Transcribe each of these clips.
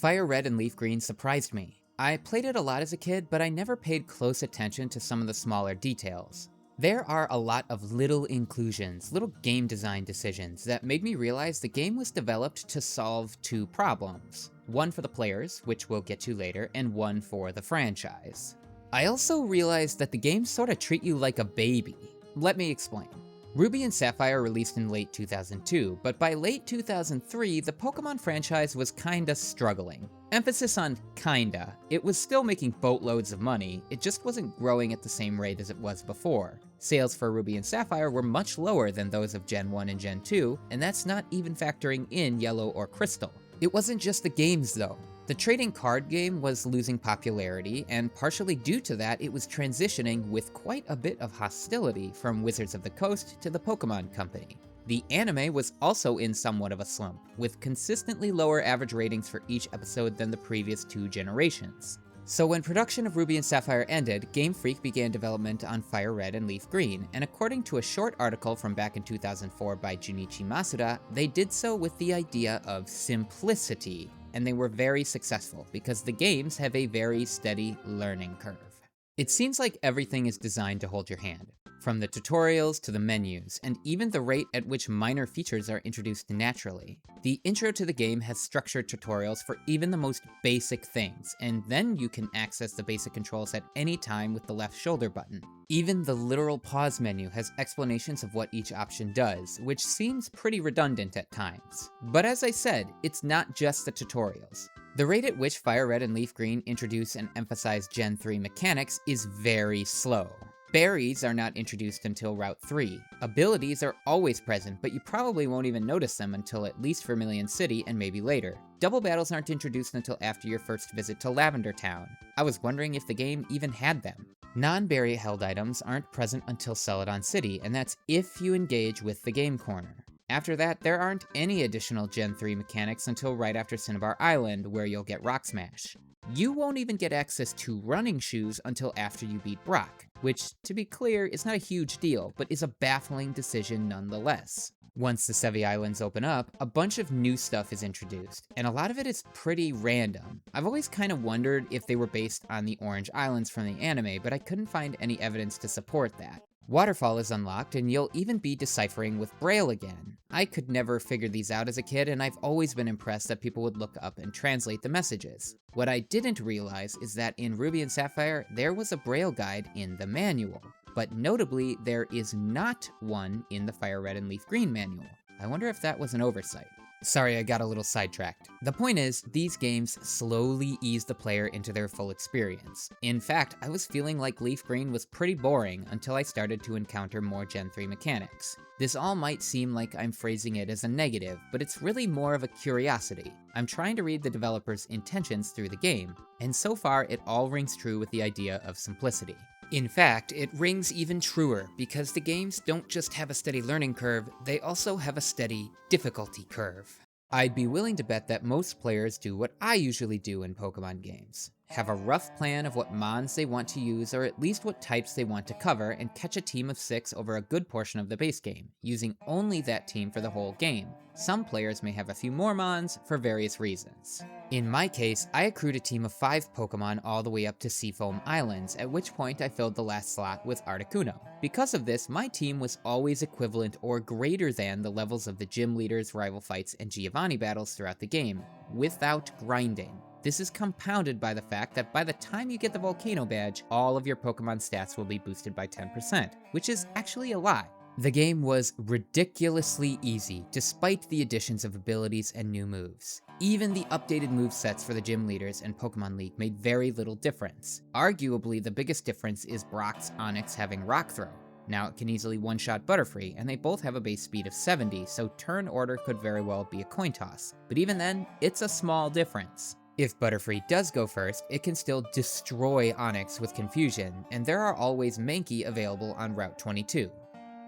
FireRed and LeafGreen surprised me. I played it a lot as a kid, but I never paid close attention to some of the smaller details. There are a lot of little inclusions, little game design decisions that made me realize the game was developed to solve two problems. One for the players, which we'll get to later, and one for the franchise. I also realized that the games sort of treat you like a baby. Let me explain. Ruby and Sapphire released in late 2002, but by late 2003, the Pokémon franchise was kinda struggling. Emphasis on kinda. It was still making boatloads of money, it just wasn't growing at the same rate as it was before. Sales for Ruby and Sapphire were much lower than those of Gen 1 and Gen 2, and that's not even factoring in Yellow or Crystal. It wasn't just the games though. The trading card game was losing popularity, and partially due to that, it was transitioning with quite a bit of hostility from Wizards of the Coast to the Pokémon Company. The anime was also in somewhat of a slump, with consistently lower average ratings for each episode than the previous two generations. So when production of Ruby and Sapphire ended, Game Freak began development on FireRed and LeafGreen, and according to a short article from back in 2004 by Junichi Masuda, they did so with the idea of simplicity. And they were very successful because the games have a very steady learning curve. It seems like everything is designed to hold your hand, from the tutorials to the menus, and even the rate at which minor features are introduced naturally. The intro to the game has structured tutorials for even the most basic things, and then you can access the basic controls at any time with the left shoulder button. Even the literal pause menu has explanations of what each option does, which seems pretty redundant at times. But as I said, it's not just the tutorials. The rate at which FireRed and LeafGreen introduce and emphasize Gen 3 mechanics is very slow. Berries are not introduced until Route 3. Abilities are always present, but you probably won't even notice them until at least Vermilion City and maybe later. Double battles aren't introduced until after your first visit to Lavender Town. I was wondering if the game even had them. Non-berry held items aren't present until Celadon City, and that's if you engage with the game corner. After that, there aren't any additional Gen 3 mechanics until right after Cinnabar Island, where you'll get Rock Smash. You won't even get access to running shoes until after you beat Brock, which, to be clear, is not a huge deal, but is a baffling decision nonetheless. Once the Sevi Islands open up, a bunch of new stuff is introduced, and a lot of it is pretty random. I've always kind of wondered if they were based on the Orange Islands from the anime, but I couldn't find any evidence to support that. Waterfall is unlocked, and you'll even be deciphering with Braille again. I could never figure these out as a kid, and I've always been impressed that people would look up and translate the messages. What I didn't realize is that in Ruby and Sapphire, there was a Braille guide in the manual. But notably, there is not one in the FireRed and LeafGreen manual. I wonder if that was an oversight. Sorry, I got a little sidetracked. The point is, these games slowly ease the player into their full experience. In fact, I was feeling like LeafGreen was pretty boring until I started to encounter more Gen 3 mechanics. This all might seem like I'm phrasing it as a negative, but it's really more of a curiosity. I'm trying to read the developer's intentions through the game, and so far it all rings true with the idea of simplicity. In fact, it rings even truer, because the games don't just have a steady learning curve, they also have a steady difficulty curve. I'd be willing to bet that most players do what I usually do in Pokemon games. Have a rough plan of what mons they want to use, or at least what types they want to cover, and catch a team of 6 over a good portion of the base game, using only that team for the whole game. Some players may have a few more mons for various reasons. In my case, I accrued a team of 5 Pokemon all the way up to Seafoam Islands, at which point I filled the last slot with Articuno. Because of this, my team was always equivalent or greater than the levels of the gym leaders, rival fights, and Giovanni battles throughout the game, without grinding. This is compounded by the fact that by the time you get the Volcano badge, all of your Pokemon stats will be boosted by 10%, which is actually a lot. The game was ridiculously easy, despite the additions of abilities and new moves. Even the updated movesets for the gym leaders and Pokemon League made very little difference. Arguably, the biggest difference is Brock's Onix having Rock Throw. Now it can easily one-shot Butterfree, and they both have a base speed of 70, so turn order could very well be a coin toss. But even then, it's a small difference. If Butterfree does go first, it can still destroy Onix with Confusion, and there are always Mankey available on Route 22.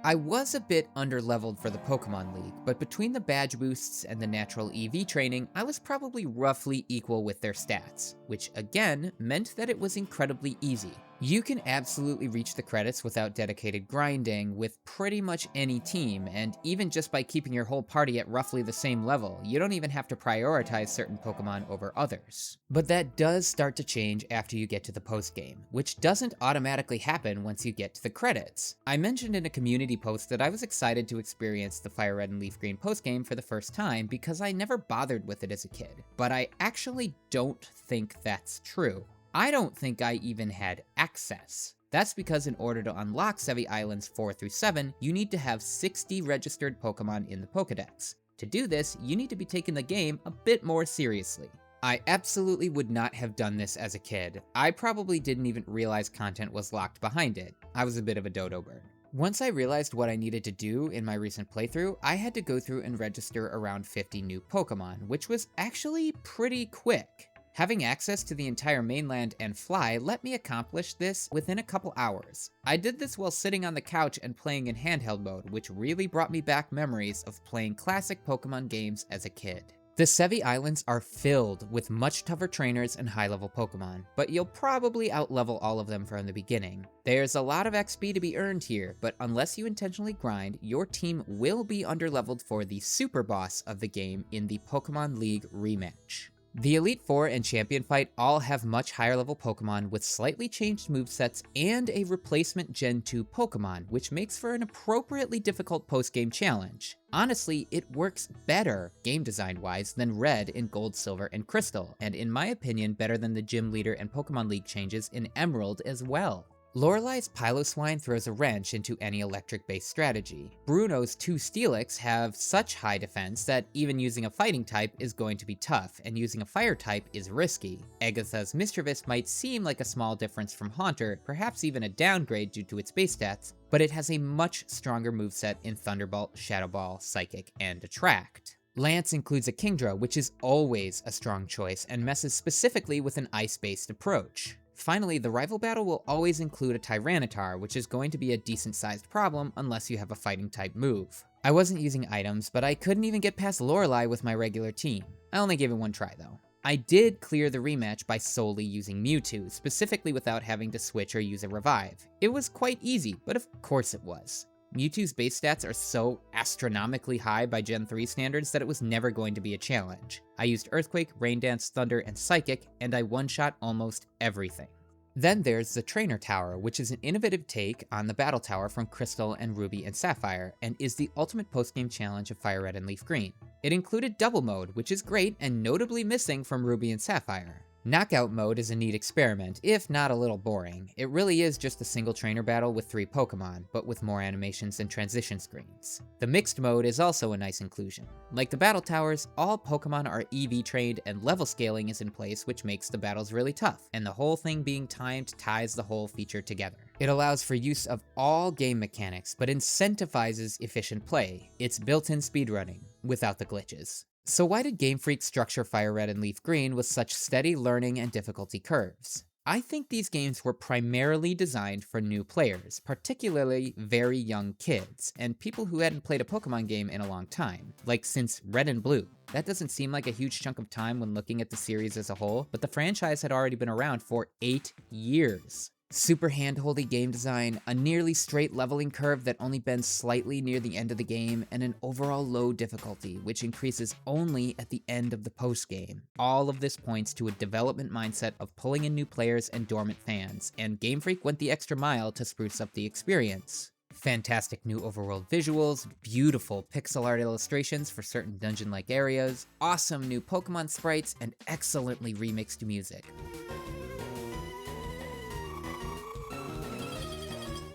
I was a bit underleveled for the Pokemon League, but between the badge boosts and the natural EV training, I was probably roughly equal with their stats, which again meant that it was incredibly easy. You can absolutely reach the credits without dedicated grinding with pretty much any team, and even just by keeping your whole party at roughly the same level, you don't even have to prioritize certain Pokemon over others. But that does start to change after you get to the postgame, which doesn't automatically happen once you get to the credits. I mentioned in a community post that I was excited to experience the FireRed and LeafGreen postgame for the first time because I never bothered with it as a kid, but I actually don't think that's true. I don't think I even had access. That's because in order to unlock Sevii Islands 4 through 7, you need to have 60 registered Pokemon in the Pokedex. To do this, you need to be taking the game a bit more seriously. I absolutely would not have done this as a kid. I probably didn't even realize content was locked behind it. I was a bit of a dodo bird. Once I realized what I needed to do in my recent playthrough, I had to go through and register around 50 new Pokemon, which was actually pretty quick. Having access to the entire mainland and fly let me accomplish this within a couple hours. I did this while sitting on the couch and playing in handheld mode, which really brought me back memories of playing classic Pokemon games as a kid. The Sevii Islands are filled with much tougher trainers and high-level Pokemon, but you'll probably outlevel all of them from the beginning. There's a lot of XP to be earned here, but unless you intentionally grind, your team will be underleveled for the super boss of the game in the Pokemon League rematch. The Elite Four and Champion Fight all have much higher level Pokemon with slightly changed movesets and a replacement Gen 2 Pokemon, which makes for an appropriately difficult post-game challenge. Honestly, it works better, game design-wise, than Red in Gold, Silver, and Crystal, and in my opinion better than the Gym Leader and Pokemon League changes in Emerald as well. Lorelei's Piloswine throws a wrench into any electric-based strategy. Bruno's 2 Steelix have such high defense that even using a fighting type is going to be tough, and using a fire type is risky. Agatha's Mischievous might seem like a small difference from Haunter, perhaps even a downgrade due to its base stats, but it has a much stronger moveset in Thunderbolt, Shadow Ball, Psychic, and Attract. Lance includes a Kingdra, which is always a strong choice and messes specifically with an ice-based approach. Finally, the rival battle will always include a Tyranitar, which is going to be a decent-sized problem unless you have a fighting-type move. I wasn't using items, but I couldn't even get past Lorelei with my regular team. I only gave it one try, though. I did clear the rematch by solely using Mewtwo, specifically without having to switch or use a revive. It was quite easy, but of course it was. Mewtwo's base stats are so astronomically high by Gen 3 standards that it was never going to be a challenge. I used Earthquake, Rain Dance, Thunder, and Psychic, and I one-shot almost everything. Then there's the Trainer Tower, which is an innovative take on the Battle Tower from Crystal and Ruby and Sapphire, and is the ultimate postgame challenge of FireRed and LeafGreen. It included Double Mode, which is great and notably missing from Ruby and Sapphire. Knockout Mode is a neat experiment, if not a little boring. It really is just a single trainer battle with 3 Pokemon, but with more animations and transition screens. The Mixed Mode is also a nice inclusion. Like the Battle Towers, all Pokemon are EV trained and level scaling is in place, which makes the battles really tough, and the whole thing being timed ties the whole feature together. It allows for use of all game mechanics, but incentivizes efficient play. It's built-in speedrunning, without the glitches. So why did Game Freak structure FireRed and LeafGreen with such steady learning and difficulty curves? I think these games were primarily designed for new players, particularly very young kids, and people who hadn't played a Pokemon game in a long time, like since Red and Blue. That doesn't seem like a huge chunk of time when looking at the series as a whole, but the franchise had already been around for 8 years. Super hand-holdy game design, a nearly straight leveling curve that only bends slightly near the end of the game, and an overall low difficulty, which increases only at the end of the post-game. All of this points to a development mindset of pulling in new players and dormant fans, and Game Freak went the extra mile to spruce up the experience. Fantastic new overworld visuals, beautiful pixel art illustrations for certain dungeon-like areas, awesome new Pokemon sprites, and excellently remixed music.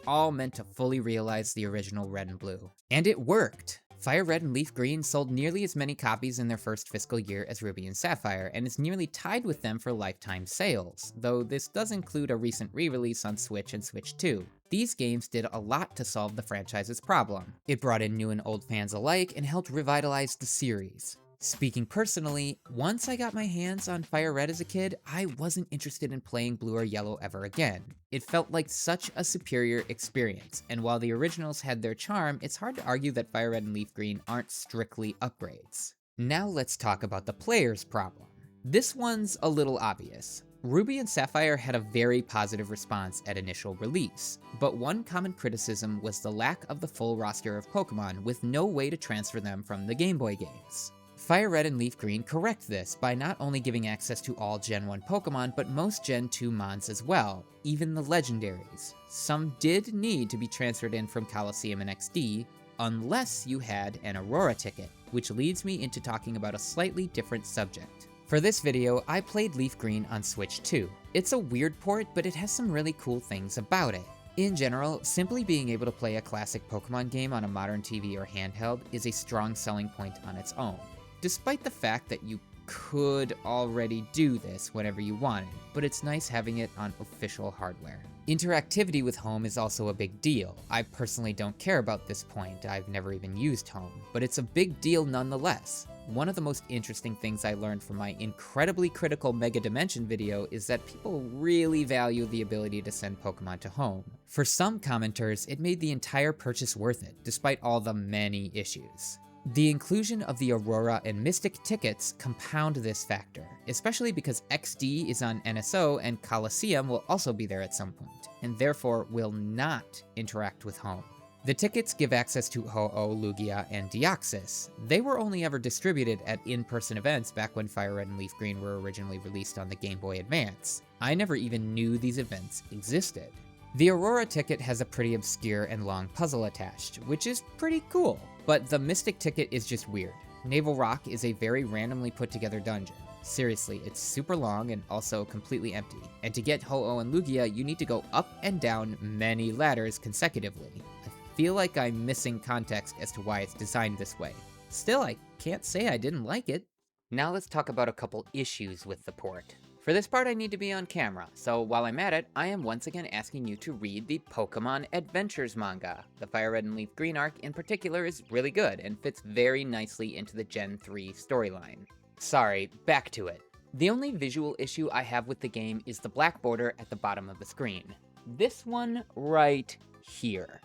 All meant to fully realize the original Red and Blue. And it worked! FireRed and LeafGreen sold nearly as many copies in their first fiscal year as Ruby and Sapphire, and is nearly tied with them for lifetime sales, though this does include a recent re-release on Switch and Switch 2. These games did a lot to solve the franchise's problem. It brought in new and old fans alike and helped revitalize the series. Speaking personally, once I got my hands on FireRed as a kid, I wasn't interested in playing Blue or Yellow ever again. It felt like such a superior experience, and while the originals had their charm, it's hard to argue that FireRed and LeafGreen aren't strictly upgrades. Now let's talk about the player's problem. This one's a little obvious. Ruby and Sapphire had a very positive response at initial release, but one common criticism was the lack of the full roster of Pokémon with no way to transfer them from the Game Boy games. FireRed and LeafGreen correct this by not only giving access to all Gen 1 Pokémon, but most Gen 2 Mons as well, even the legendaries. Some did need to be transferred in from Colosseum and XD, unless you had an Aurora ticket, which leads me into talking about a slightly different subject. For this video, I played LeafGreen on Switch 2. It's a weird port, but it has some really cool things about it. In general, simply being able to play a classic Pokemon game on a modern TV or handheld is a strong selling point on its own, despite the fact that you could already do this whenever you wanted, but it's nice having it on official hardware. Interactivity with Home is also a big deal. I personally don't care about this point, I've never even used Home, but it's a big deal nonetheless. One of the most interesting things I learned from my incredibly critical Mega Dimension video is that people really value the ability to send Pokemon to Home. For some commenters, it made the entire purchase worth it, despite all the many issues. The inclusion of the Aurora and Mystic tickets compound this factor, especially because XD is on NSO and Colosseum will also be there at some point, and therefore will not interact with Home. The tickets give access to Ho-Oh, Lugia, and Deoxys. They were only ever distributed at in-person events back when FireRed and LeafGreen were originally released on the Game Boy Advance. I never even knew these events existed. The Aurora ticket has a pretty obscure and long puzzle attached, which is pretty cool. But the Mystic ticket is just weird. Naval Rock is a very randomly put together dungeon. Seriously, it's super long and also completely empty. And to get Ho-Oh and Lugia, you need to go up and down many ladders consecutively. I feel like I'm missing context as to why it's designed this way. Still, I can't say I didn't like it. Now let's talk about a couple issues with the port. For this part, I need to be on camera, so while I'm at it, I am once again asking you to read the Pokémon Adventures manga. The FireRed and LeafGreen arc in particular is really good and fits very nicely into the Gen 3 storyline. Sorry, back to it. The only visual issue I have with the game is the black border at the bottom of the screen. This one right here.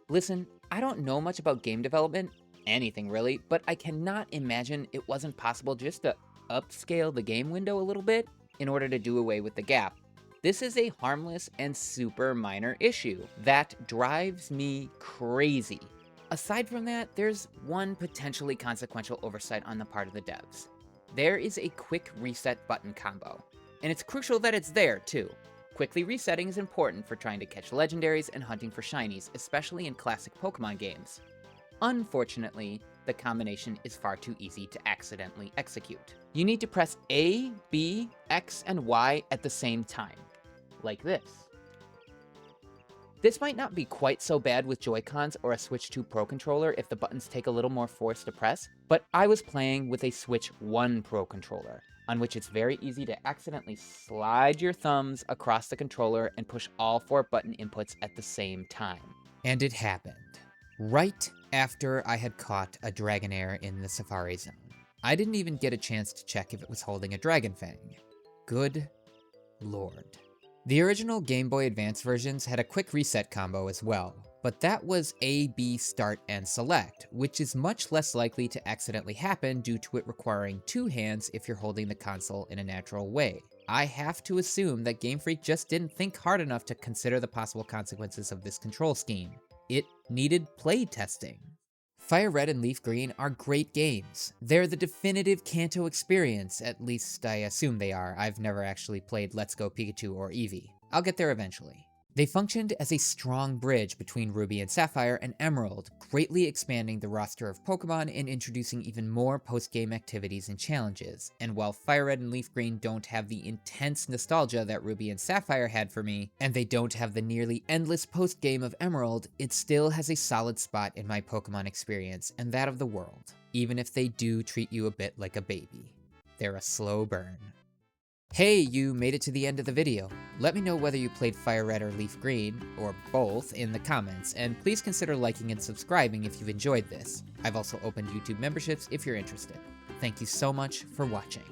Listen, I don't know much about game development, anything really, but I cannot imagine it wasn't possible just to upscale the game window a little bit in order to do away with the gap. This is a harmless and super minor issue that drives me crazy. Aside from that, there's one potentially consequential oversight on the part of the devs. There is a quick reset button combo, and it's crucial that it's there too. Quickly resetting is important for trying to catch legendaries and hunting for shinies, especially in classic Pokemon games. Unfortunately, the combination is far too easy to accidentally execute. You need to press A, B, X, and Y at the same time, like this. This might not be quite so bad with Joy-Cons or a Switch 2 Pro controller if the buttons take a little more force to press, but I was playing with a Switch 1 Pro controller, on which it's very easy to accidentally slide your thumbs across the controller and push all 4 button inputs at the same time. And it happened. Right after I had caught a Dragonair in the Safari Zone. I didn't even get a chance to check if it was holding a Dragon Fang. Good lord. The original Game Boy Advance versions had a quick reset combo as well, but that was A, B, start, and select, which is much less likely to accidentally happen due to it requiring 2 hands if you're holding the console in a natural way. I have to assume that Game Freak just didn't think hard enough to consider the possible consequences of this control scheme. It needed play testing. FireRed and LeafGreen are great games. They're the definitive Kanto experience, at least I assume they are. I've never actually played Let's Go Pikachu or Eevee. I'll get there eventually. They functioned as a strong bridge between Ruby and Sapphire and Emerald, greatly expanding the roster of Pokemon and introducing even more post-game activities and challenges. And while FireRed and LeafGreen don't have the intense nostalgia that Ruby and Sapphire had for me, and they don't have the nearly endless post-game of Emerald, it still has a solid spot in my Pokemon experience and that of the world, even if they do treat you a bit like a baby. They're a slow burn. Hey, you made it to the end of the video. Let me know whether you played FireRed or LeafGreen, or both, in the comments, and please consider liking and subscribing if you've enjoyed this. I've also opened YouTube memberships if you're interested. Thank you so much for watching.